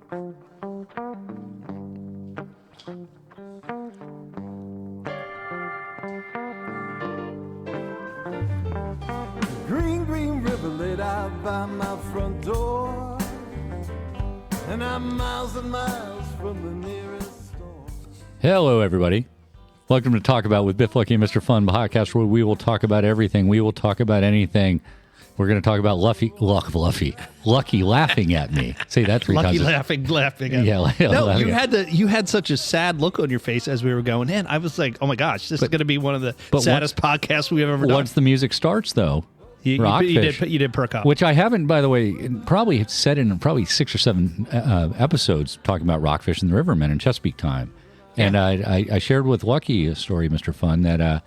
Green, green river laid out by my front door, and I'm miles and miles from the nearest store. Hello, everybody. Welcome to Talk About with Biff Lucky and Mr. Fun, the podcast where we will talk about everything. We will talk about anything. We're going to talk about Lucky laughing at me. Say that three Lucky times. laughing at me. Yeah, no, laughing you had such a sad look on your face as we were going in. I was like, oh my gosh, this is going to be one of the saddest podcasts we've ever done. Once the music starts, though, you did perk up. which I haven't, by the way, probably said in probably 6 or 7 episodes talking about Rockfish and the Rivermen in Chesapeake time. And I shared with Lucky a story, Mr. Fun, that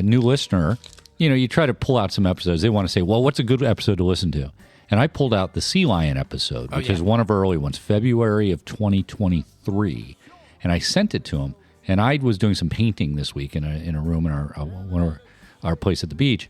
new listener, you try to pull out some episodes. They want to say, well, what's a good episode to listen to? And I pulled out the Sea Lion episode, which is one of our early ones, February of 2023. And I sent it to him. And I was doing some painting this week in a room in our place at the beach.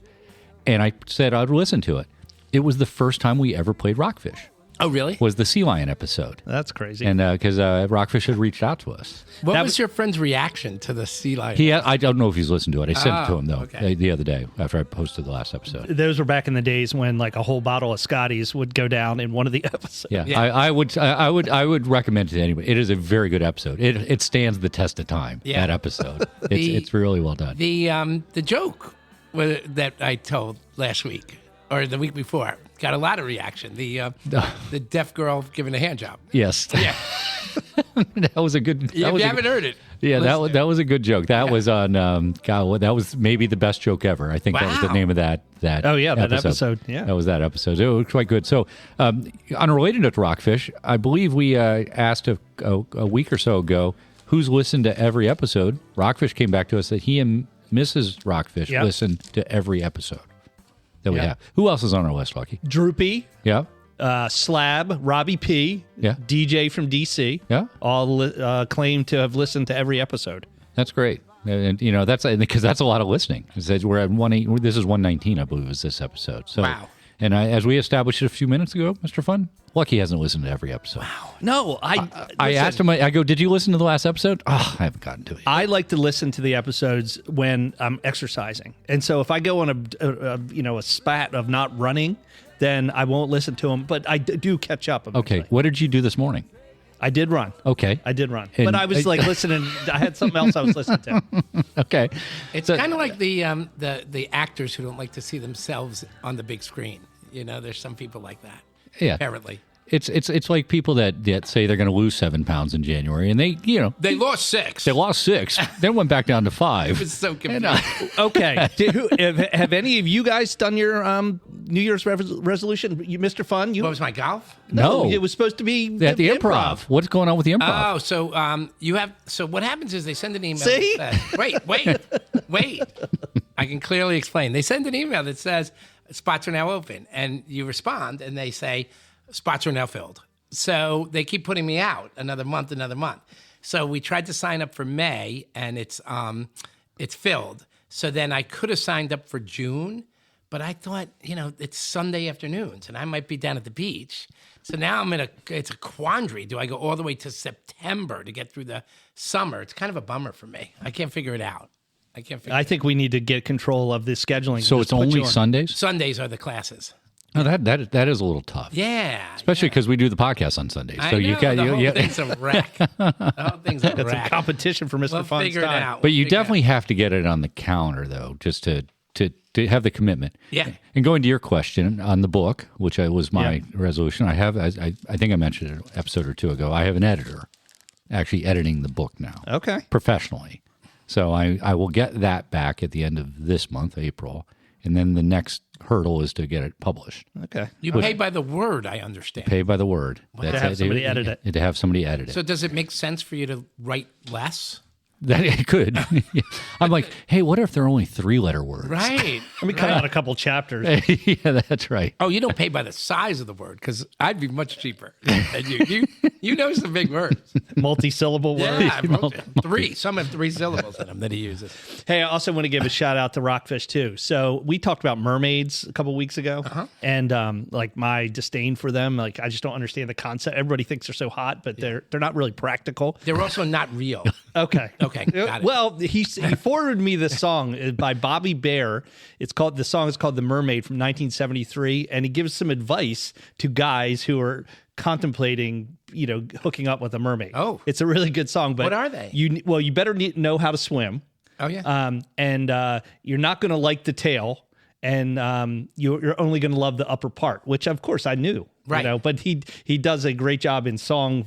And I said I'd listen to it. It was the first time we ever played Rockfish. Oh, really? Was the Sea Lion episode. That's crazy. And because Rockfish had reached out to us. What was your friend's reaction to the Sea Lion? I don't know if he's listened to it. I sent it to him, though, okay. the other day after I posted the last episode. Those were back in the days when like a whole bottle of Scotties would go down in one of the episodes. Yeah. I would recommend it to anybody. It is a very good episode. It stands the test of time, that episode. It's really well done. The joke that I told last week or the week before got a lot of reaction. The deaf girl giving a hand job. Yes. Yeah. That was a good... You haven't heard it. Yeah, that was a good joke. That was on... that was maybe the best joke ever. I think that was the name of that Oh, yeah, episode. that episode. Yeah. That was that episode. It was quite good. So, unrelated to Rockfish, I believe we asked a week or so ago who's listened to every episode. Rockfish came back to us that he and Mrs. Rockfish listened to every episode that we have. Who else is on our list, Lucky? Droopy. Yeah. Slab, Robbie P, DJ from DC, all claim to have listened to every episode. That's great. And that's because that's a lot of listening. We're at this is 119, I believe, is this episode. So, wow. And as we established a few minutes ago, Mr. Fun, Lucky hasn't listened to every episode. Wow. No, I asked him. I go, did you listen to the last episode? Oh, I haven't gotten to it yet. I like to listen to the episodes when I'm exercising, and so if I go on a spat of not running, then I won't listen to them. But I do catch up. Eventually. Okay, what did you do this morning? I did run. Okay. I did run. And but I was listening. I had something else I was listening to. Okay. It's kind of like the actors who don't like to see themselves on the big screen. There's some people like that. Yeah. Apparently. It's like people that say they're going to lose 7 pounds in January, and they lost 6. They lost 6, then went back down to 5. It was so confusing. Okay. Have any of you guys done your New Year's resolution? You, Mr. Fun? What was my golf? No. It was supposed to be at the improv. What's going on with the improv? Oh, so you have. So what happens is they send an email. See? That says, wait. I can clearly explain. They send an email that says spots are now open, and you respond, and they say spots are now filled. So they keep putting me out another month. So we tried to sign up for May, and it's filled. So then I could have signed up for June, but I thought, it's Sunday afternoons, and I might be down at the beach. So now it's a quandary. Do I go all the way to September to get through the summer? It's kind of a bummer for me. I can't figure it out. I think we need to get control of the scheduling. So it's only Sundays? Sundays are the classes. Oh, that is a little tough. Yeah. Especially because we do the podcast on Sundays. So the whole thing's a wreck. The whole thing's a wreck. That's a competition for Mr. Fun's figure it time. out. But you definitely have to get it on the calendar, though, just to have the commitment. Yeah. And going to your question on the book, which was my resolution, I think I mentioned it an episode or two ago, I have an editor actually editing the book now. Okay. Professionally. So I will get that back at the end of this month, April, and then the next hurdle is to get it published. Okay. You pay by the word, I understand. Pay by the word. To have somebody edit it. To have somebody edit it. So does it make sense for you to write less? That it could. I'm like, hey, what if they're only 3-letter words? Right. Let me cut out a couple chapters. Yeah, that's right. Oh, you don't pay by the size of the word because I'd be much cheaper than you. You know some big words. Multi-syllable words. Yeah, I wrote 3. Some have 3 syllables in them that he uses. Hey, I also want to give a shout out to Rockfish too. So we talked about mermaids a couple weeks ago, and like my disdain for them. Like I just don't understand the concept. Everybody thinks they're so hot, but they're not really practical. They're also not real. Okay. Okay, got it. Well, he forwarded me this song by Bobby Bear. The song is called "The Mermaid" from 1973, and he gives some advice to guys who are contemplating, hooking up with a mermaid. Oh. It's a really good song. But What are they? You better know how to swim. Oh, yeah. And you're not going to like the tail, and you're only going to love the upper part, which of course I knew. Right. But he does a great job in song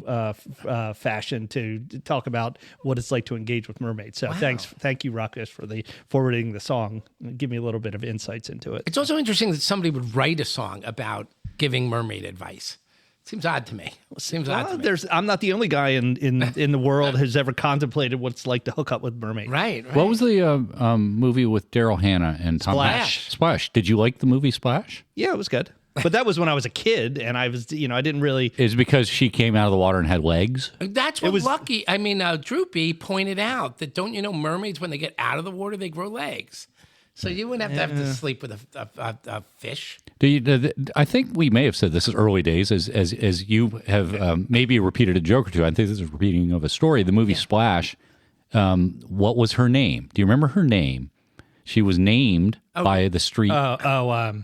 fashion to talk about what it's like to engage with mermaids. So thank you, Rockfish, for forwarding the song. Give me a little bit of insights into it. It's also interesting that somebody would write a song about giving mermaid advice. Seems odd to me. I'm not the only guy in the world who's ever contemplated what it's like to hook up with mermaids. Right. What was the movie with Daryl Hannah and Tom Splash. Hanks? Splash. Did you like the movie Splash? Yeah, it was good. But that was when I was a kid, and I was, I didn't really. Is it because she came out of the water and had legs? That's what Droopy pointed out, that don't you know mermaids, when they get out of the water, they grow legs. So you wouldn't have to sleep with a fish. I think we may have said this is early days, as you have maybe repeated a joke or two. I think this is a repeating of a story. The movie Splash, what was her name? Do you remember her name? She was named by the street.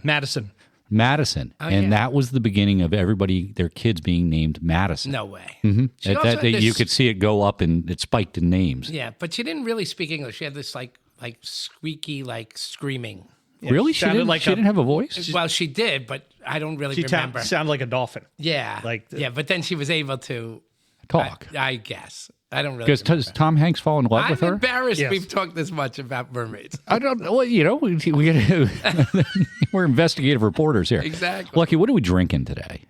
Madison. Madison. That was the beginning of their kids being named Madison. No way. Mm-hmm. You could see it go up, and it spiked in names. Yeah, but she didn't really speak English. She had this like squeaky, screaming. Yeah, really? She didn't have a voice? Well, she did, but I don't really remember. She sounded like a dolphin. Yeah. But then she was able to talk. I guess. I don't really. Does Tom Hanks fall in love with her? I'm embarrassed Yes. we've talked this much about mermaids. I don't know. Well, we're investigative reporters here. Exactly. Lucky, what are we drinking today?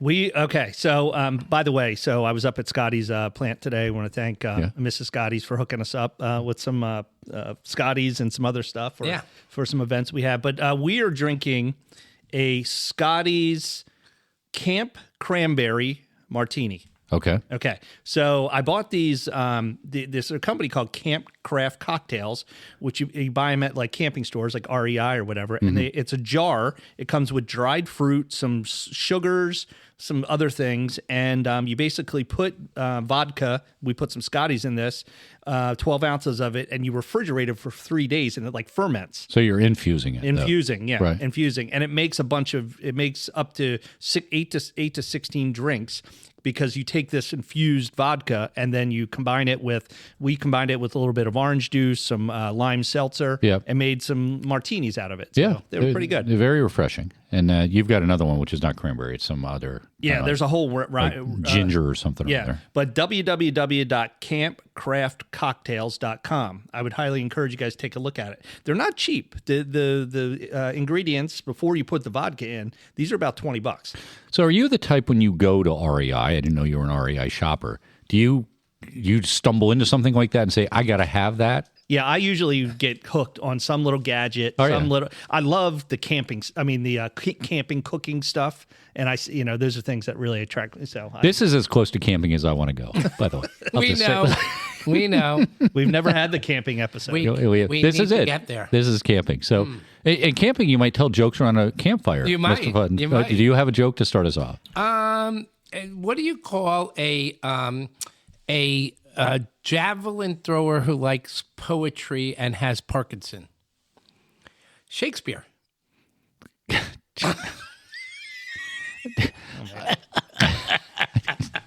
So, by the way, I was up at Scotty's plant today. I want to thank Mrs. Scotty's for hooking us up with some Scotty's and some other stuff for some events we have. But we are drinking a Scotty's Camp Cranberry Martini. Okay. So I bought these. There's a company called Camp Craft Cocktails, which you buy them at like camping stores, like REI or whatever. And it's a jar. It comes with dried fruit, some sugars, some other things, and you basically put vodka. We put some Scotties in this, 12 ounces of it, and you refrigerate it for 3 days, and it like ferments. So you're infusing it. Infusing, though. Right. Infusing, and it makes up to 8 to 16 drinks. Because you take this infused vodka and then you combine it with a little bit of orange juice, some lime seltzer, and made some martinis out of it. So they were pretty good. They're very refreshing. And you've got another one, which is not cranberry. It's some other. There's a whole ginger or something. Yeah, over there. but www.campcraftcocktails.com. I would highly encourage you guys to take a look at it. They're not cheap. The ingredients before you put the vodka in, these are about $20. So are you the type when you go to REI? I didn't know you were an REI shopper. Do you stumble into something like that and say, I got to have that? Yeah, I usually get hooked on some little gadget, I love the camping cooking stuff, and those are things that really attract me. So this is as close to camping as I want to go, by the way. We know. We've never had the camping episode. We this need is to it. get there. This is camping. So in camping, you might tell jokes around a campfire. You might. Mr. Fun. You might. Do you have a joke to start us off? What do you call a javelin thrower who likes poetry and has Parkinson? Shakespeare.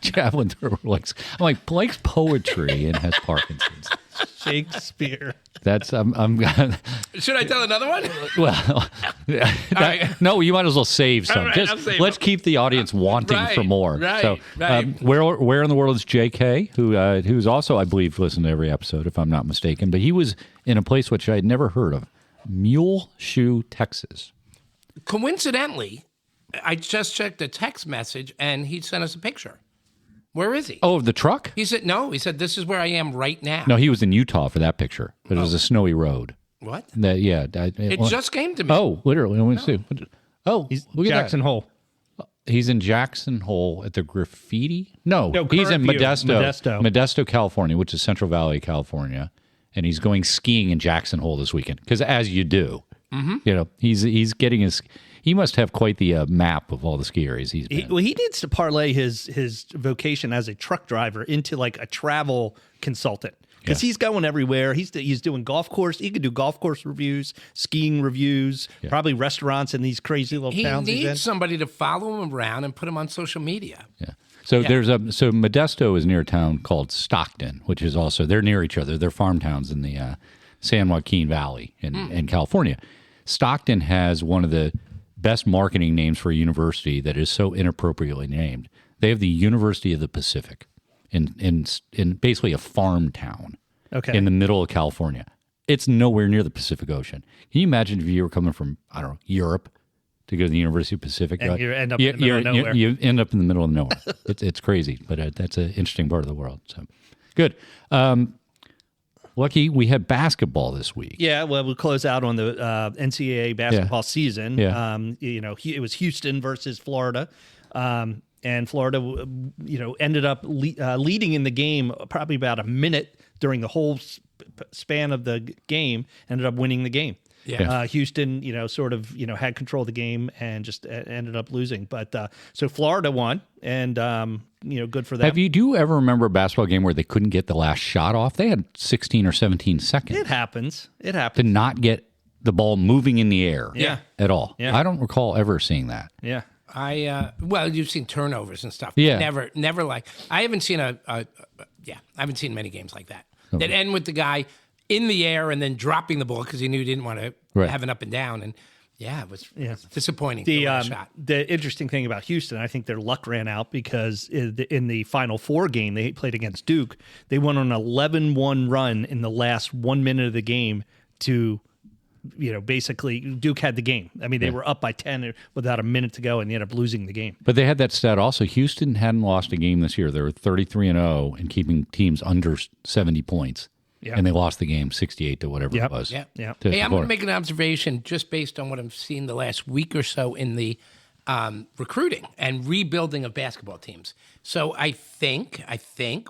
Javelin thrower likes poetry and has Parkinson's. Shakespeare. That's I'm Should I tell another one? Well, no, you might as well save some. Right, Let's keep the audience wanting for more. Right. Where in the world is JK, who's also, I believe, listened to every episode, if I'm not mistaken, but he was in a place which I had never heard of, Muleshoe, Texas. Coincidentally, I just checked a text message and he sent us a picture. Where is he? Oh, the truck? He said, no. He said, this is where I am right now. No, he was in Utah for that picture. But it was a snowy road. What? It just came to me. Oh, literally. Let me see. Oh, He's look at Jackson that. Hole. He's in Jackson Hole at the Graffiti. No, he's in Current View, Modesto, California, which is Central Valley, California, and he's going skiing in Jackson Hole this weekend. Because as you do, he's getting his. He must have quite the map of all the ski areas he's been. He needs to parlay his vocation as a truck driver into like a travel consultant. Because he's going everywhere. He's doing golf course. He could do golf course reviews, skiing reviews, probably restaurants in these crazy little towns. He needs somebody to follow him around and put him on social media. Yeah. So Modesto is near a town called Stockton, which is also, they're near each other. They're farm towns in the San Joaquin Valley in California. Stockton has one of the best marketing names for a university that is so inappropriately named. They have the University of the Pacific in basically a farm town in the middle of California. It's nowhere near the Pacific Ocean. Can you imagine if you were coming from, I don't know, Europe to go to the University of the Pacific? And you end up in the middle of nowhere. You end up in the middle of nowhere. It's crazy, but that's an interesting part of the world. So good. Lucky, we had basketball this week. Yeah, well, we'll close out on the NCAA basketball season. Yeah. It was Houston versus Florida. And Florida, ended up leading in the game probably about a minute during the whole span of the game, ended up winning the game. Yeah. Houston, had control of the game and just ended up losing. But so Florida won, and good for them. Do you ever remember a basketball game where they couldn't get the last shot off? They had 16 or 17 seconds. It happens. To not get the ball moving in the air at all. Yeah. I don't recall ever seeing that. Yeah. You've seen turnovers and stuff. Yeah. Never like, I haven't seen I haven't seen many games like that. That end with the guy in the air and then dropping the ball because he knew he didn't want to have an up and down. And it was disappointing. The interesting thing about Houston, I think their luck ran out because in the Final Four game they played against Duke, they went on an 11-1 run in the last 1 minute of the game to, basically Duke had the game. I mean, they were up by 10 without a minute to go, and they ended up losing the game. But they had that stat also. Houston hadn't lost a game this year. They were 33-0 and keeping teams under 70 points. Yeah. And they lost the game 68 to whatever it was. Yeah. Hey, I'm going to make an observation just based on what I've seen the last week or so in the recruiting and rebuilding of basketball teams. So I think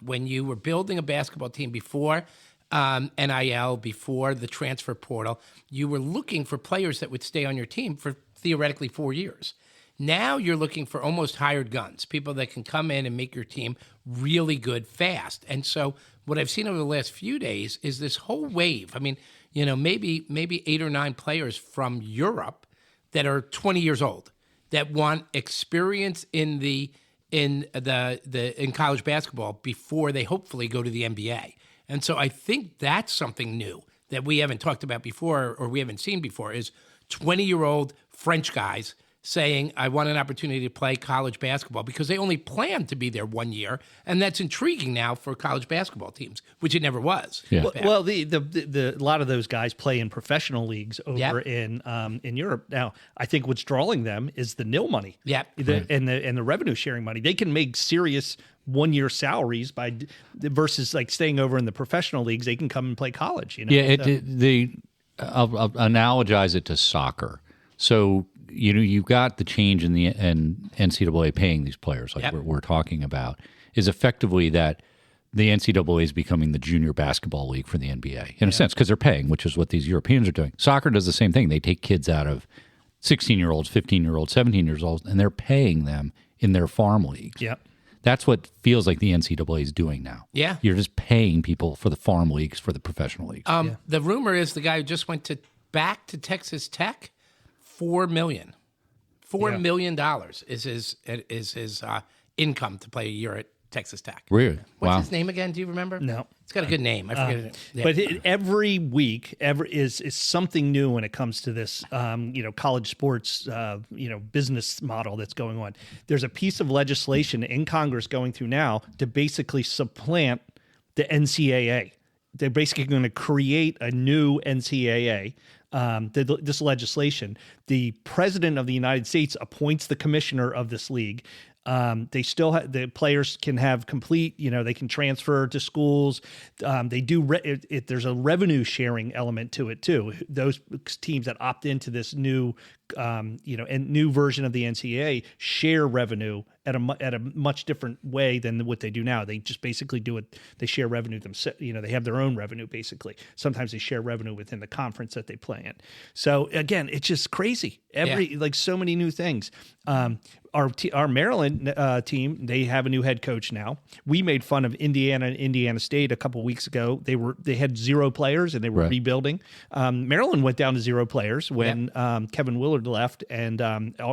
when you were building a basketball team before NIL, before the transfer portal, you were looking for players that would stay on your team for theoretically 4 years. Now you're looking for almost hired guns, people that can come in and make your team really good fast. And so what I've seen over the last few days is this whole wave. I mean, maybe 8 or 9 players from Europe that are 20 years old that want experience in college basketball before they hopefully go to the NBA. And so I think that's something new that we haven't talked about before or we haven't seen before is 20-year-old French guys saying, I want an opportunity to play college basketball because they only plan to be there 1 year. And that's intriguing now for college basketball teams, which it never was. Yeah. Well, the a lot of those guys play in professional leagues over in Europe. Now, I think what's drawing them is the nil money. Yeah. And the revenue sharing money. They can make serious 1 year salaries versus like staying over in the professional leagues. They can come and play college. I'll analogize it to soccer. So, you've got the change in the NCAA paying these players, like we're talking about, is effectively that the NCAA is becoming the junior basketball league for the NBA, in a sense, because they're paying, which is what these Europeans are doing. Soccer does the same thing. They take kids out of 16-year-olds, 15-year-olds, 17-year-olds, and they're paying them in their farm leagues. Yeah. That's what feels like the NCAA is doing now. Yeah. You're just paying people for the farm leagues, for the professional leagues. The rumor is the guy who just went back to Texas Tech, $4 million. $4 million is his income to play a year at Texas Tech. Really? What's his name again? Do you remember? No. It's got a good name. I forget it. Yeah. But every week is something new when it comes to this, college sports, business model that's going on. There's a piece of legislation in Congress going through now to basically supplant the NCAA. They're basically going to create a new NCAA. This legislation, the president of the United States appoints the commissioner of this league. They still the players can have complete, they can transfer to schools. They do. There's a revenue sharing element to it too. Those teams that opt into this new, and new version of the NCAA share revenue at a much different way than what they do now. They just basically do it. They share revenue themselves. They have their own revenue basically. Sometimes they share revenue within the conference that they play in. So again, it's just crazy. Like so many new things. Our Maryland team, they have a new head coach now. We made fun of Indiana and Indiana State a couple weeks ago. They had 0 players and they were rebuilding. Maryland went down to 0 players when Kevin Willard left and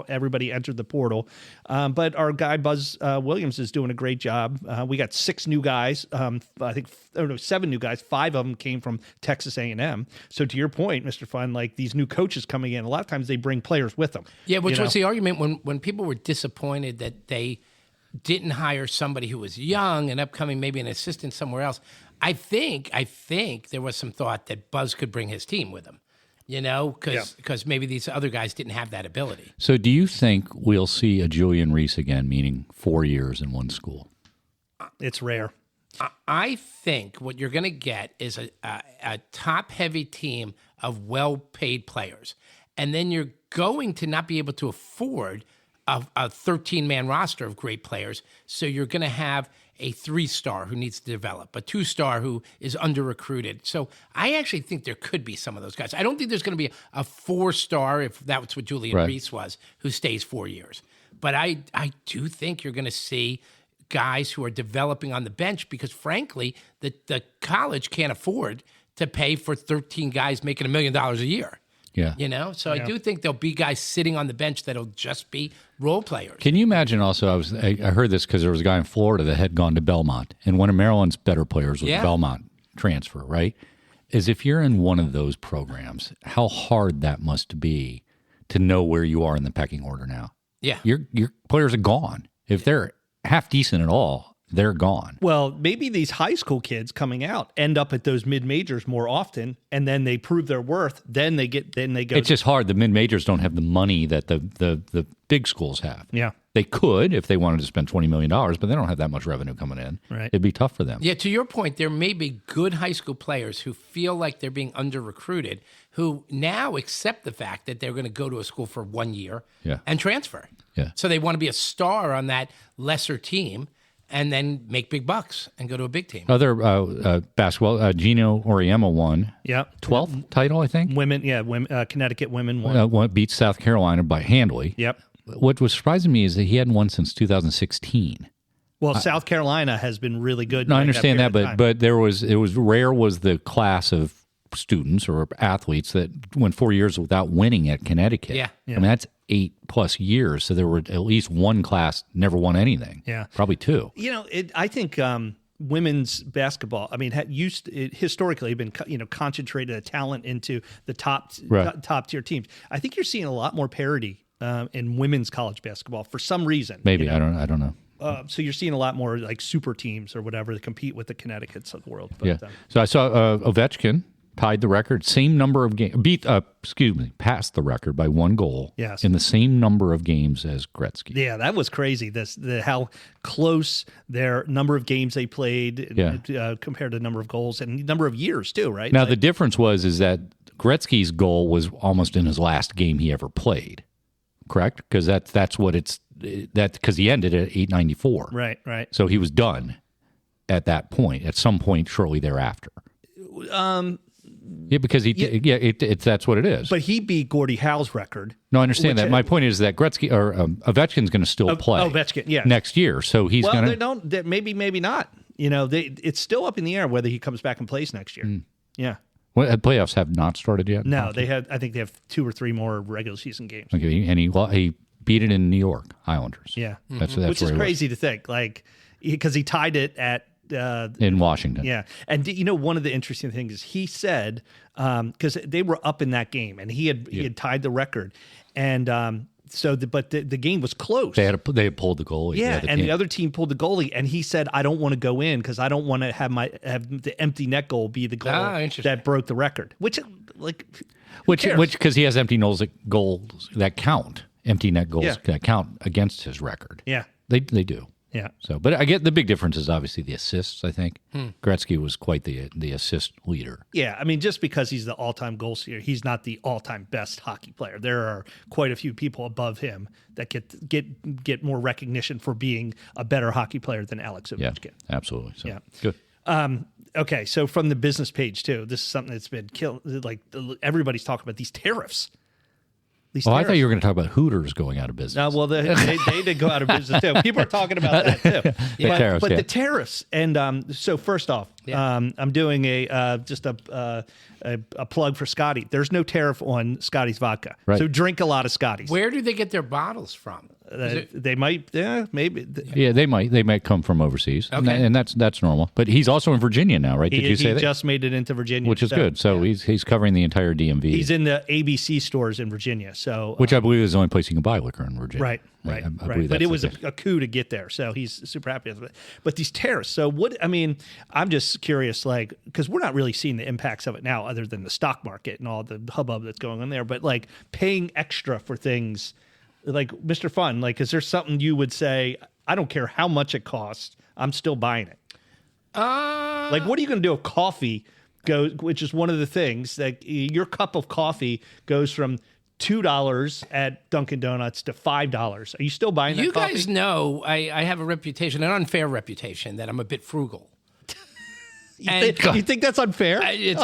everybody entered the portal. But our guy Buzz Williams is doing a great job. We got 6 new guys. 7 new guys. 5 of them came from Texas A&M. So to your point, Mr. Fun, like these new coaches coming in, a lot of times they bring players with them. Yeah, which was the argument when people were disappointed that they didn't hire somebody who was young and upcoming, maybe an assistant somewhere else. I think there was some thought that Buzz could bring his team with him, because maybe these other guys didn't have that ability. So do you think we'll see a Julian Reese again, meaning 4 years in one school? It's rare. I think what you're going to get is a top-heavy team of well-paid players. And then you're going to not be able to afford a 13-man roster of great players. So you're going to have a 3-star who needs to develop, a 2-star who is under-recruited. So I actually think there could be some of those guys. I don't think there's going to be a 4-star, if that's what Julian Reese was, who stays 4 years. But I do think you're going to see guys who are developing on the bench because, frankly, the college can't afford to pay for 13 guys making $1 million a year. Yeah. So I do think there'll be guys sitting on the bench that'll just be role players. Can you imagine also, I heard this because there was a guy in Florida that had gone to Belmont, and one of Maryland's better players was Belmont transfer, right? Is if you're in one of those programs, how hard that must be to know where you are in the pecking order now. Yeah. Your players are gone. If they're half decent at all, they're gone. Well, maybe these high school kids coming out end up at those mid-majors more often, and then they prove their worth. Then they go. It's just hard. The mid-majors don't have the money that the big schools have. Yeah. They could if they wanted to spend $20 million, but they don't have that much revenue coming in. Right. It'd be tough for them. Yeah, to your point, there may be good high school players who feel like they're being under-recruited, who now accept the fact that they're going to go to a school for 1 year and transfer. Yeah. So they want to be a star on that lesser team and then make big bucks and go to a big team. Other basketball, Gino Auriemma won. 12th title, I think. Women, Connecticut women won. Beat South Carolina by handily. Yep. What was surprising me is that he hadn't won since 2016. Well, South Carolina has been really good. No, I understand that, but it was rare was the class of students or athletes that went 4 years without winning at Connecticut. Yeah. I mean, that's 8+ years. So there were at least one class never won anything. Yeah. Probably 2. I think women's basketball, historically been, concentrated a talent into the top tier teams. I think you're seeing a lot more parity in women's college basketball for some reason. Maybe. I don't know. So you're seeing a lot more like super teams or whatever that compete with the Connecticut's of the world. But, So I saw Ovechkin tied the record, same number of games, passed the record by 1 goal in the same number of games as Gretzky. Yeah, that was crazy. How close their number of games they played compared to the number of goals and number of years too, right? Now, the difference is that Gretzky's goal was almost in his last game he ever played, correct? Because that's what it's because he ended at 894. Right. So he was done at that point, at some point shortly thereafter. Yeah, because that's what it is. But he beat Gordie Howe's record. No, I understand that. My point is that Gretzky or Ovechkin's going to still play. Ovechkin, next year. So he's going to. Well, they don't. Maybe not. It's still up in the air whether he comes back and plays next year. Yeah. Well, playoffs have not started yet. No, they had. I think they have 2 or 3 more regular season games. Okay, and he beat it in New York Islanders. Yeah, that's which is crazy to think, like because he tied it at. In Washington. Yeah. And one of the interesting things is he said, because they were up in that game and he had tied the record. And but the game was close. They had pulled the goalie. Yeah. And the other team pulled the goalie. And he said, I don't want to go in because I don't want to have the empty net goal be the goal that broke the record. Which because he has empty goals that count. Empty net goals that count against his record. Yeah. They do. Yeah. So, but I get the big difference is obviously the assists. I think Gretzky was quite the assist leader. Yeah, I mean, just because he's the all-time goal scorer, he's not the all-time best hockey player. There are quite a few people above him that get more recognition for being a better hockey player than Alex Ovechkin. Yeah, absolutely. So, Yeah. good. Okay, so from the business page too, this is something that's been killed. Like everybody's talking about these tariffs. Oh, I thought you were going to talk about Hooters going out of business. No, well, they did go out of business too. People are talking about that too. But the tariffs, and so first off, I'm doing a plug for Scotty. There's no tariff on Scotty's vodka, right. So drink a lot of Scotty's. Where do they get their bottles from? They might, maybe. Yeah, they might come from overseas, and that's normal. But he's also in Virginia now, right? Did you say that? He just made it into Virginia, which is good. So he's covering the entire DMV. He's in the ABC stores in Virginia, so which I believe is the only place you can buy liquor in Virginia. Right. I believe but it was a coup to get there, so he's super happy with it. But these tariffs, so what? I mean, I'm just curious, like, because we're not really seeing the impacts of it now, other than the stock market and all the hubbub that's going on there. But like paying extra for things. Like, Mr. Fun, like, is there something you would say, I don't care how much it costs, I'm still buying it? Like, what are you going to do if coffee goes, which is one of the things, that your cup of coffee goes from $2 at Dunkin' Donuts to $5. Are you still buying that You coffee? guys know I have a reputation, an unfair reputation, that I'm a bit frugal. You think that's unfair? It's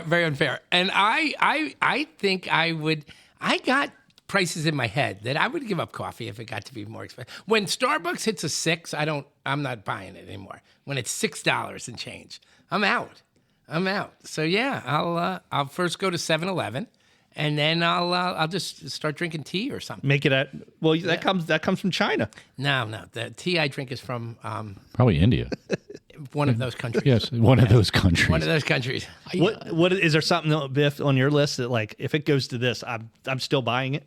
very unfair. And I think I got prices in my head that I would give up coffee if it got to be more expensive. When Starbucks hits a $6, I'm not buying it anymore. When it's $6 and change, I'm out. So yeah, I'll first go to 7-Eleven, and then I'll just start drinking tea or something. Make it that comes from China. No, the tea I drink is from probably India. One of those countries. Yes, one of those countries. One of those countries. What is there something, Biff, on your list that, like, if it goes to this, I'm still buying it?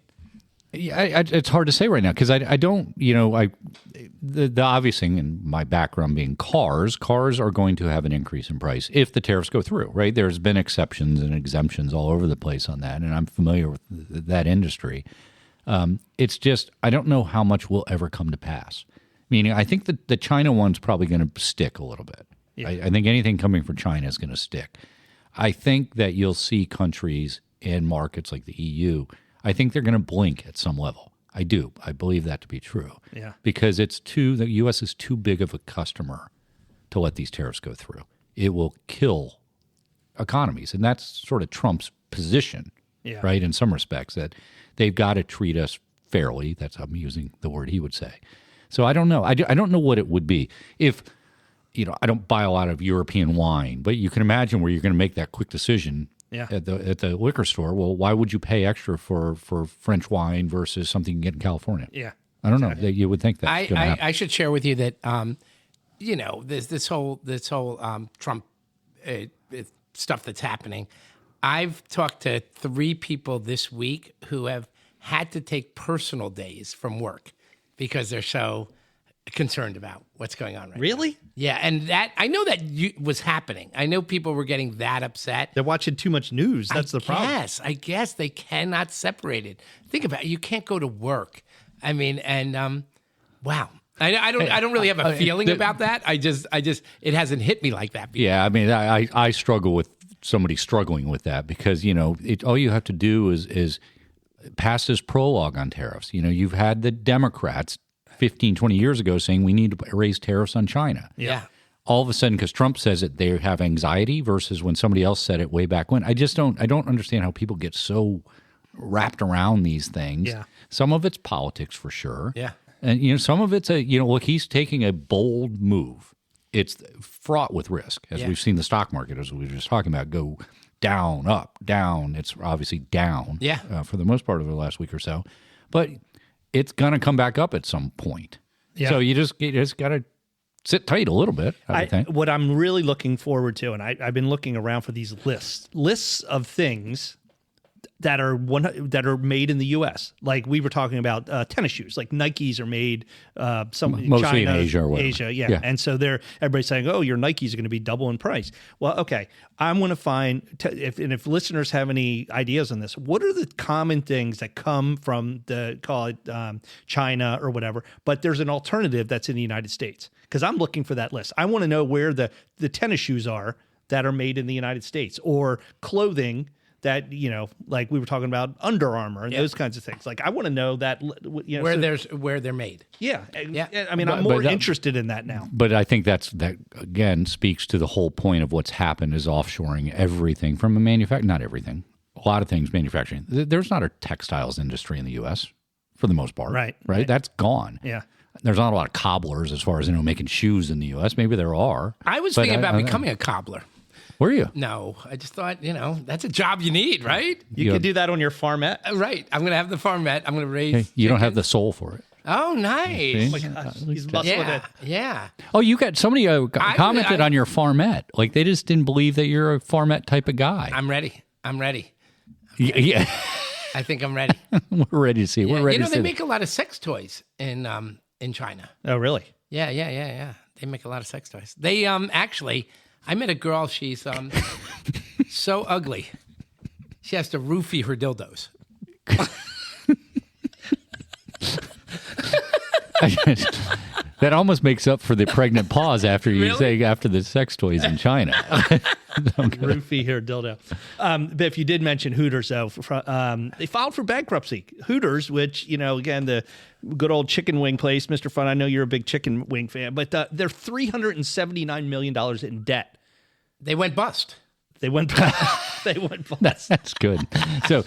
Yeah, it's hard to say right now because I don't, the obvious thing in my background being cars are going to have an increase in price if the tariffs go through, right? There's been exceptions and exemptions all over the place on that, and I'm familiar with that industry. It's just, I don't know how much will ever come to pass. Meaning, I think that the China one's probably going to stick a little bit. Yeah. I think anything coming from China is going to stick. I think that you'll see countries and markets like the EU, I think they're going to blink at some level. I do. I believe that to be true. Yeah. Because the U.S. is too big of a customer to let these tariffs go through. It will kill economies. And that's sort of Trump's position, right, in some respects, that they've got to treat us fairly. I'm using the word he would say. So I don't know. I don't know what it would be. If, I don't buy a lot of European wine, but you can imagine where you're going to make that quick decision at the liquor store. Well, why would you pay extra for French wine versus something you get in California? Yeah. I don't know. You would think that's going to happen. I should share with you that, there's this whole Trump stuff that's happening. I've talked to 3 people this week who have had to take personal days from work because they're so concerned about what's going on right now. Really? Yeah, and that I know that was happening. I know people were getting that upset. They're watching too much news. That's the problem. I guess they cannot separate it. Think about it. You can't go to work. I mean, and wow. I don't really have a feeling about that. I just it hasn't hit me like that before. Yeah, I mean, I struggle with somebody struggling with that because all you have to do is pass this prologue on tariffs. You've had the Democrats 15, 20 years ago saying we need to raise tariffs on China. Yeah. All of a sudden, because Trump says it, they have anxiety versus when somebody else said it way back when. I don't understand how people get so wrapped around these things. Yeah. Some of it's politics for sure. Yeah. And, some of it's look, he's taking a bold move. It's fraught with risk, as we've seen the stock market, as we were just talking about, go down, up, down. It's obviously down for the most part of the last week or so. But it's going to come back up at some point. Yeah. So you just got to sit tight a little bit, I think. What I'm really looking forward to, and I've been looking around for these lists of things that are made in the U.S. Like we were talking about tennis shoes, like Nikes are made Mostly China, in Asia or whatever. Asia, yeah. And so everybody's saying, oh, your Nikes are going to be double in price. Well, okay, I'm going to find if listeners have any ideas on this, what are the common things that come from call it China or whatever, but there's an alternative that's in the United States, because I'm looking for that list. I want to know where the tennis shoes are that are made in the United States, or clothing that, like we were talking about Under Armour and those kinds of things. Like I want to know that, where they're made. Yeah. I mean, I'm more interested in that now. But I think that again speaks to the whole point of what's happened is offshoring everything from not everything, a lot of things manufacturing. There's not a textiles industry in the U.S. for the most part. Right. That's gone. Yeah. There's not a lot of cobblers as far as, making shoes in the U.S. Maybe there are. I was thinking about becoming a cobbler. Were you? No, I just thought, that's a job you need, right? You could do that on your farmette. Right. I'm going to have the farmette. I'm going to raise you don't have the soul for it. Oh, nice. Oh, my gosh. He's muscling it. Yeah. Oh, you got somebody commented on your farmette. Like they just didn't believe that you're a farmette type of guy. I'm ready. Yeah. I think I'm ready. We're ready to see. We're ready to see. They make a lot of sex toys in China. Oh, really? Yeah. They make a lot of sex toys. They actually, I met a girl. She's so ugly. She has to roofie her dildos. That almost makes up for the pregnant pause after you say after the sex toys in China. Roofie here, dildo. But if you did mention Hooters, though, they filed for bankruptcy. Hooters, which, again, the good old chicken wing place, Mr. Fun, I know you're a big chicken wing fan, but they're $379 million in debt. They went bust. They went bust. That's good. So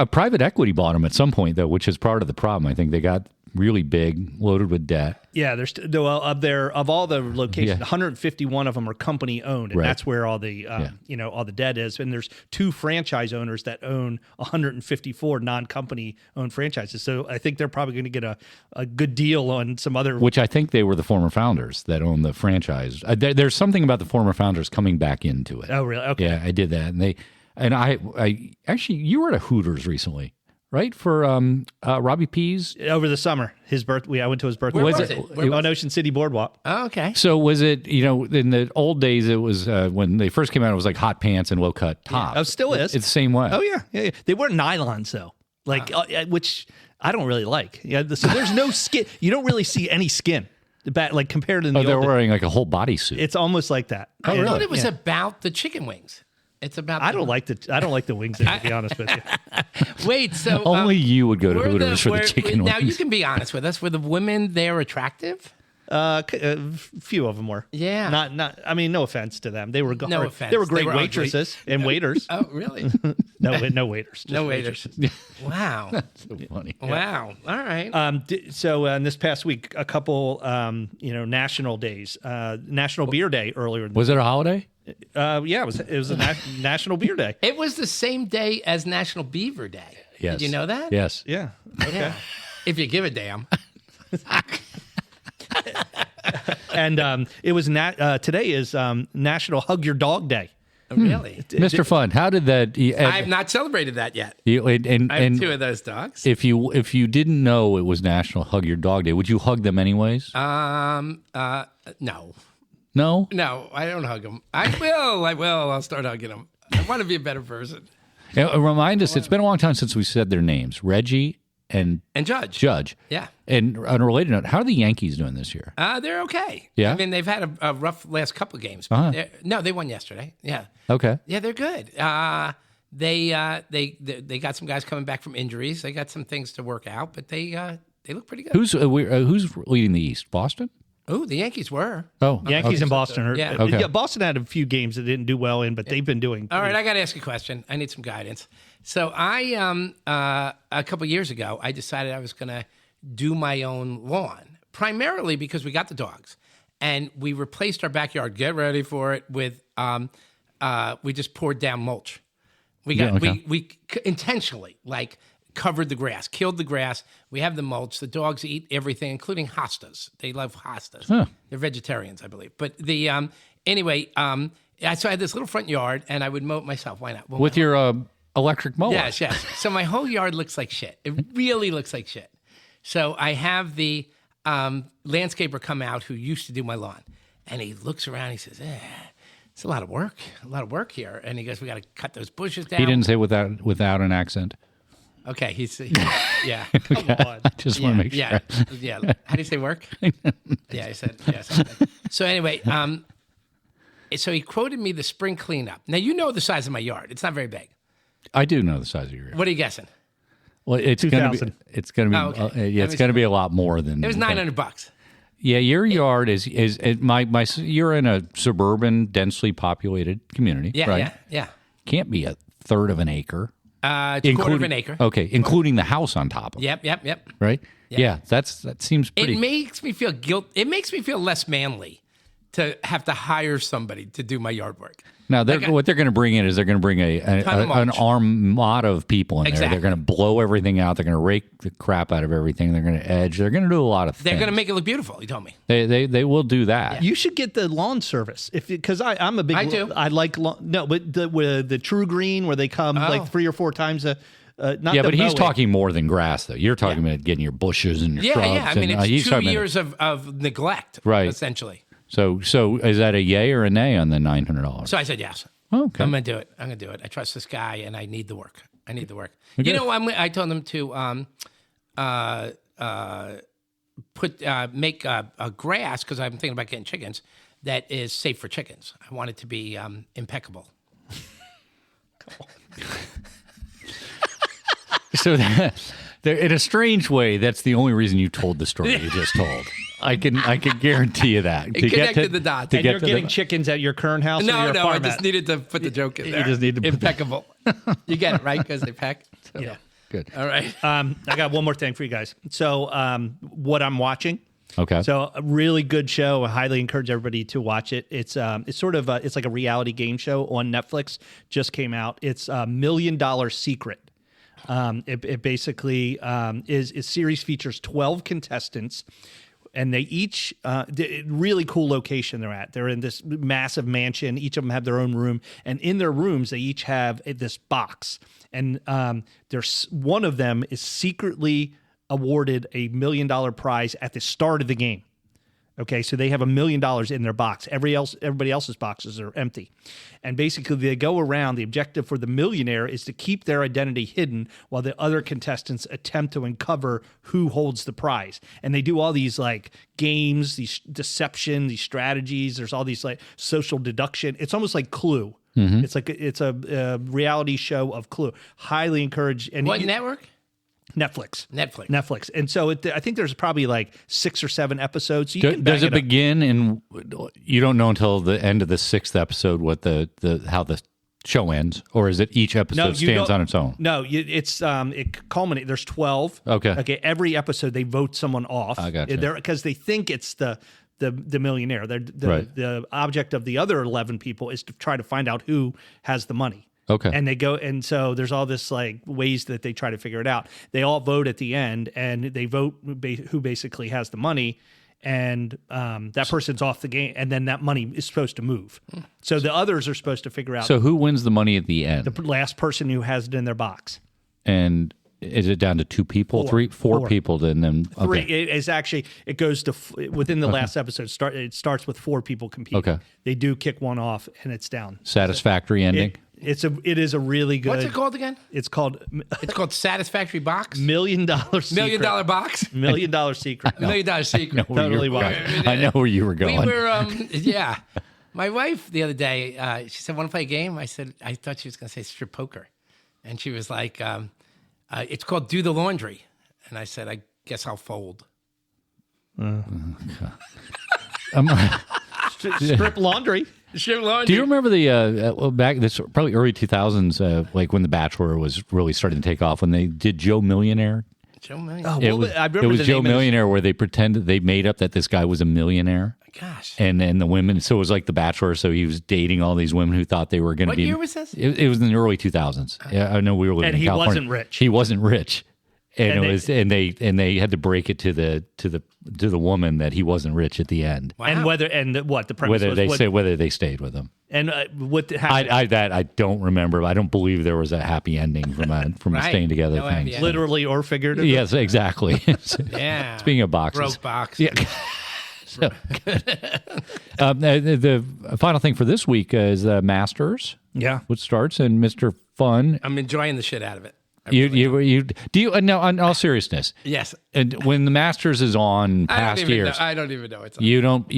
private equity bought them at some point, though, which is part of the problem. I think they got really big, loaded with debt. Yeah, of all the locations, 151 of them are company owned, and that's where all the all the debt is. And there's 2 franchise owners that own 154 non-company owned franchises. So I think they're probably going to get a good deal on some other. Which I think they were the former founders that own the franchise. There's something about the former founders coming back into it. Oh, really? Okay. Yeah, I did that, and I actually, you were at a Hooters recently. Right, for Robbie P's over the summer, his birthday. I went to his birthday. Where was it? On Ocean City Boardwalk. Oh, okay. So was it? In the old days, it was when they first came out. It was like hot pants and low cut tops. Yeah. Oh, still is. It's the same way. Oh yeah. They weren't nylons though, which I don't really like. Yeah. So there's no skin. You don't really see any skin. Like compared to the they're wearing like a whole bodysuit. It's almost like that. I thought it was about the chicken wings. It's about. I don't like the wings. To be honest with you. Wait, so only you would go to Hooters for the chicken wings. Now you can be honest with us. Were the women there attractive? A few of them were. Yeah. Not. I mean, no offense to them. They were. No offense. They were great waitresses and waiters. Oh, really? No waiters. No waiters. Wow. That's so funny. Wow. All right. So in this past week, a couple, national days, National Beer Day earlier. Was it a holiday? Yeah, it was a National Beer Day. It was the same day as National Beaver Day. Yes. Did you know that? Yes. Yeah. Okay. Yeah. If you give a damn. And it was today is National Hug Your Dog Day. Really? Mr. Fun, how did that? I've not celebrated that yet. I have 2 of those dogs. If you didn't know it was National Hug Your Dog Day, would you hug them anyways? No. No? No, I don't hug them. I will. I'll start hugging them. I want to be a better person. Remind us, it's been a long time since we said their names. Reggie and Judge. Yeah. And on a related note, how are the Yankees doing this year? They're okay. Yeah? I mean, they've had a rough last couple of games. No, they won yesterday. Yeah. Okay. Yeah, they're good. They got some guys coming back from injuries. They got some things to work out, but they look pretty good. Who's leading the East? Boston? Oh, the Yankees were. Oh, Yankees and Boston. Okay. Yeah, Boston had a few games that didn't do well in, but they've been doing. All right, I got to ask you a question. I need some guidance. So I, a couple of years ago, I decided I was going to do my own lawn, primarily because we got the dogs, and we replaced our backyard. Get ready for it with. We just poured down mulch. We intentionally covered the grass, killed the grass. We have the mulch. The dogs eat everything, including hostas. They love hostas. Huh. They're vegetarians, I believe. But so I had this little front yard, and I would mow it myself. Why not? With your electric mower. Yes, yes. So my whole yard looks like shit. It really looks like shit. So I have the landscaper come out who used to do my lawn. And he looks around, he says, it's a lot of work here. And he goes, we got to cut those bushes down. He didn't say without an accent. Okay, yeah. Come on. I just want to make sure. Yeah. How do you say work? Yeah, I said, yes. So anyway, so he quoted me the spring cleanup. Now, you know the size of my yard. It's not very big. I do know the size of your yard. What are you guessing? Well, it's going to be. It's going to be. Oh, okay. It's going to be a lot more than. It was $900. Yeah, your yard is my. You're in a suburban, densely populated community. Yeah, right? yeah. Can't be a third of an acre. It's a quarter of an acre. Okay, including the house on top of it. Yep. Right? Yeah, that seems pretty. It makes me feel It makes me feel less manly to have to hire somebody to do my yard work. Now, what they're going to bring in is they're going to bring an armada of people in there. Exactly. They're going to blow everything out. They're going to rake the crap out of everything. They're going to edge. They're going to do a lot of things. They're going to make it look beautiful. You told me. They will do that. You should get the lawn service because I'm a big. I do. I like but the True Green where they come like 3 or 4 times a. Not Yeah, but he's mowing. talking more than grass, though. You're talking about getting your bushes and your shrubs. Yeah. I mean, and, it's he's 2 talking years of neglect, Right. essentially. So is that a yay or a nay on the $900? So I said yes. Okay. I'm going to do it. I trust this guy, and I need the work. You know, I told him to make a grass because I'm thinking about getting chickens that is safe for chickens. I want it to be impeccable. So in a strange way, that's the only reason you told the story you just told. I can guarantee you that. It connected the dots. And you're getting chickens at your current house. No, or your I farm just at? needed to put the joke in there. You just need to put impeccable. You get it, right? Because they peck. So. Yeah. Good. All right. I got one more thing for you guys. So, what I'm watching. Okay. So, a really good show. I highly encourage everybody to watch it. It's sort of it's like a reality game show on Netflix. Just came out. It's $1 Million Secret. It basically is series features 12 contestants. And they each, really cool location they're at. They're in this massive mansion. Each of them have their own room. And in their rooms, they each have this box. And there's one of them is secretly awarded $1 million prize at the start of the game. Okay, so they have $1 million in their box. Everybody else's boxes are empty. And basically, they go around. The objective for the millionaire is to keep their identity hidden while the other contestants attempt to uncover who holds the prize. And they do all these like games, these deception, these strategies. There's all these like social deduction. It's almost like Clue. Mm-hmm. It's a reality show of Clue. Highly encourage. And What network? Netflix. And so I think there's probably like 6 or 7 episodes. So does it begin and you don't know until the end of the 6th episode what how the show ends, or is it each episode stands on its own? No, it culminates. There's 12. Okay. Every episode they vote someone off. I gotcha. Because they think it's the millionaire. Right. The object of the other 11 people is to try to find out who has the money. Okay. And they go, and so there's all this like ways that they try to figure it out. They all vote at the end, and they vote who basically has the money, and that person's off the game, and then that money is supposed to move. So the others are supposed to figure out. So who wins the money at the end? The last person who has it in their box. And is it down to 2 people? Four people, and then okay. 3. It's actually it goes to within the last episode. It starts with 4 people competing. Okay. They do kick one off, and it's down. Satisfactory ending. It is a really good. What's it called again? It's called Satisfactory Box. $1 Million Secret. $1 Million Box. $1 Million Secret. $1 Million Secret. Totally wild. I know where you were going. We were, yeah. My wife the other day, she said, "Want to play a game?" I said, I thought she was going to say strip poker, and she was like, "It's called Do the Laundry," and I said, "I guess I'll fold." Strip laundry. Strip laundry. Do you remember the back? This probably early 2000s, like when The Bachelor was really starting to take off, when they did Joe Millionaire. Joe Millionaire. I remember it was the Joe name of Millionaire, where they pretended they made up that this guy was a millionaire. Gosh. And then the women, so it was like The Bachelor. So he was dating all these women who thought they were going to be. What year was this? It was in the early 2000s. Yeah, I know we were living in California. And he wasn't rich. He wasn't rich. And they had to break it to the woman that he wasn't rich at the end. Wow. And the premise Whether was they stayed with him. And what happened? I don't remember. I don't believe there was a happy ending from a Right. staying together No thing. happy ending. Literally or figuratively? Yes, exactly. Yeah. Speaking of boxes. Broke box. Yeah. So, the final thing for this week is Masters, Yeah. which starts, and Mr. Fun. I'm enjoying the shit out of it. You do you no? In all seriousness, Yes. and when the Masters is on past years, I don't even know it's on. you don't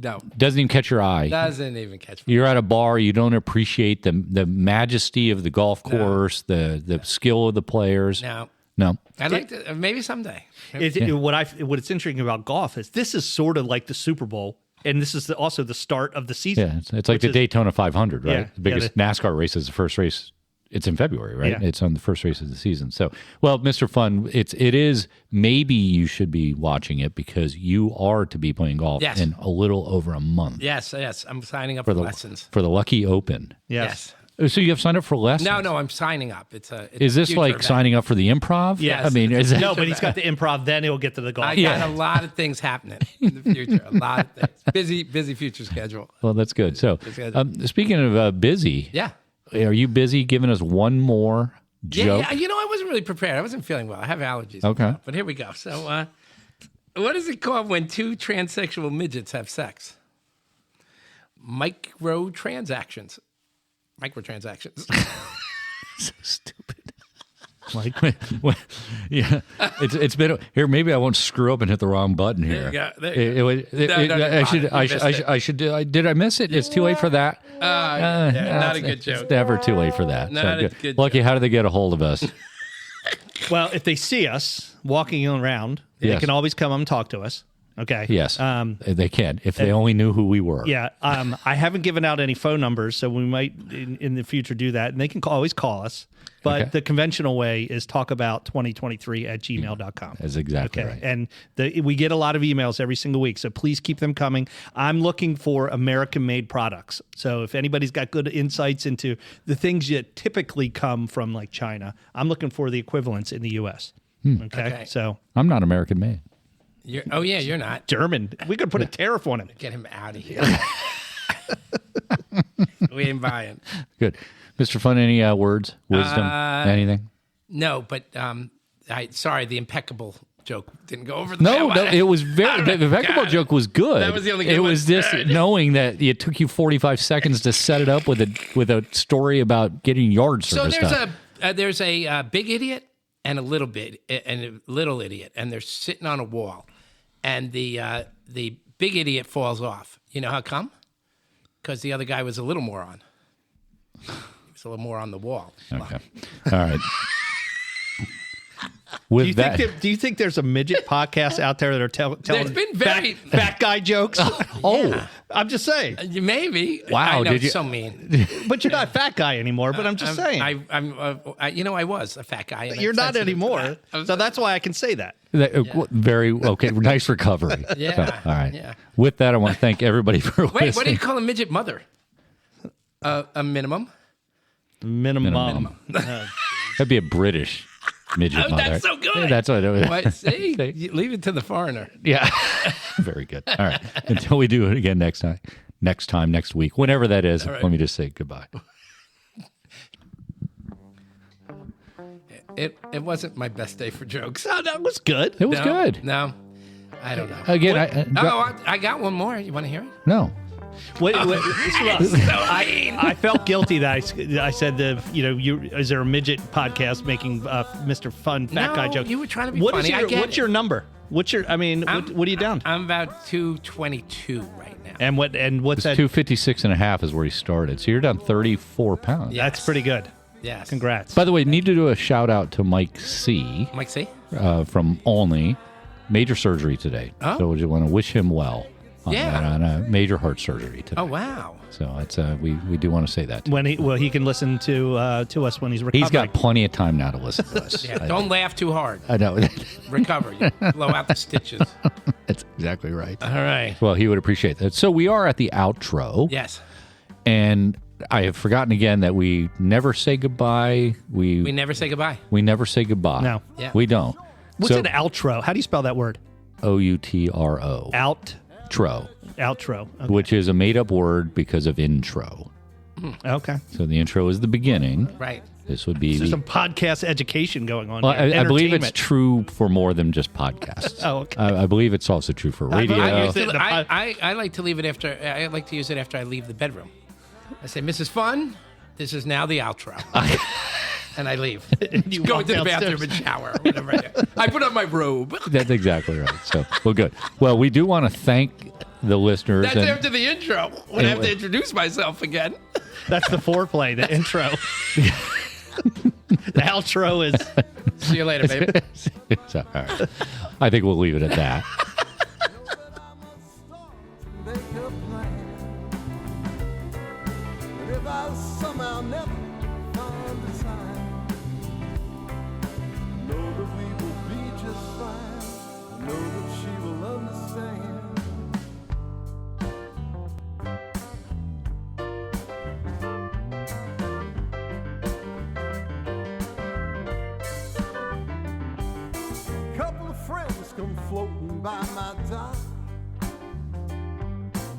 No. doesn't even catch your eye. Doesn't even catch me. You're at a bar, you don't appreciate the majesty of the golf course, the skill of the players. No. No. I'd like to, maybe someday. What it's interesting about golf is this is sort of like the Super Bowl, and this is also the start of the season. Yeah, it's like the Daytona 500, right? Yeah, The biggest NASCAR race is the first race. It's in February, right? Yeah. It's on the first race of the season. So, well, Mr. Fun, it is maybe you should be watching it because you are to be playing golf Yes. in a little over a month Yes. I'm signing up for lessons. for the Lucky Open. Yes. So you have signed up for lessons? No, I'm signing up. It's Is this like signing up for the improv? Yes. I mean, is that, No, but he's got the improv, then he'll get to the golf. I got a lot of things happening in the future. A lot of things. Busy future schedule. well, that's good. So, speaking of busy, Yeah. are you busy giving us one more joke? Yeah, I wasn't really prepared. I wasn't feeling well. I have allergies. Okay. But here we go. So, what is it called when two transsexual midgets have sex? Microtransactions. So stupid. Like, yeah, it's been here. Maybe I won't screw up and hit the wrong button here. I should. Did I miss it? It's too late for that. Not a good joke. It's never too late for that. Not a good Lucky, joke. how do they get a hold of us? Well, if they see us walking around, they Yes. can always come and talk to us. Okay. Yes, they can if they only knew who we were. Yeah. I haven't given out any phone numbers, so we might in the future do that. And they can always call us. But Okay. the conventional way is talkabout2023@gmail.com. That's exactly Okay. right. And we get a lot of emails every single week, so please keep them coming. I'm looking for American-made products. So if anybody's got good insights into the things that typically come from like China, I'm looking for the equivalents in the U.S. Okay. So I'm not American made. You're not. German, we could put a tariff on it. Get him out of here. We ain't buying. Good, Mr. Fun. Any words, wisdom, anything? No, but sorry, the impeccable joke didn't go over the No, it was very. The impeccable joke was good. That was the only good It one. was just knowing that it took you 45 seconds to set it up with a story about getting yard So service done. there's a big idiot and a little idiot, and they're sitting on a wall, and the big idiot falls off. You know how come? Because the other guy was a little moron. He was a little more on the wall. Okay. All right. With Do you think there's a midget podcast out there that are telling There's been very- fat guy jokes? Yeah. I'm just saying. Maybe. Wow, I know, did you- so mean. But you're not a fat guy anymore. But I'm just saying. I was a fat guy. and You're I'm not sensitive to anymore. that. So that's why I can say that. Very okay. Nice recovery. Yeah. So, all right. Yeah. With that, I want to thank everybody for Wait, what do listening. you call a midget mother? A minimum? Minimum. That'd be a British midget Oh, mother. that's so good. Yeah, that's what it was. What? See? You leave it to the foreigner. Yeah. Very good. All right. Until we do it again next week, whenever that is, right. let me just say goodbye. It wasn't my best day for jokes. Oh, that was good. It was No, good. No, I don't know. Again, I got one more. You want to hear it? no. I felt guilty that I said is there a midget podcast making Mr. Fun fat No, guy jokes? you were trying to be What is funny. I get what's it. your number? What are you down? I'm about 222 right now. And what's that? 256 and a half is where he started. So you're down 34 pounds. Yeah. That's pretty good. Yes. Congrats. By the way, need to do a shout out to Mike C. Mike, see? From Olney. Major surgery today. Oh. So we want to wish him well on, Yeah. that, on a major heart surgery today. Oh, wow. So it's we do want to say that. when he can listen to us when he's recovering. He's got plenty of time now to listen to us. Yeah, don't laugh too hard. I know. Recover. You blow out the stitches. That's exactly right. All right. Well, he would appreciate that. So we are at the outro. Yes. And I have forgotten again that we never say goodbye. We never say goodbye. We never say goodbye. No. Yeah. We don't. What's So, an outro? How do you spell that word? outro. Outro. Outro, Okay. which is a made-up word because of intro. Okay. So the intro is the beginning. Right. This would be There's some podcast education going on. well, here. I believe it's Entertainment. true for more than just podcasts. Oh, okay. I believe it's also true for radio. I like to leave it after. I like to use it after I leave the bedroom. I say, Mrs. Fun, this is now the outro. And I leave. You Go walk into the downstairs. bathroom and shower. Whatever I do. I put on my robe. That's exactly right. So, well, good. Well, we do want to thank the listeners. That's after the intro. When I have to introduce myself again. That's the foreplay, the intro. The outro is. See you later, baby. So, all right. I think we'll leave it at that. Make a plan. And if I somehow never find the time, know that we will be just fine. Know that she will understand. Couple of friends come floating by my dock.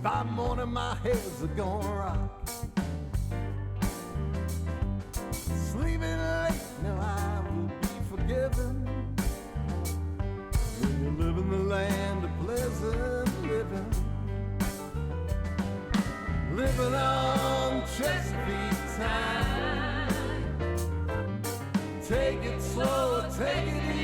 By morning my heads are gonna rock. Sleeping late, now I will be forgiven. When you live in the land of pleasant living. Living on Chesapeake time. Take it slow, take it easy.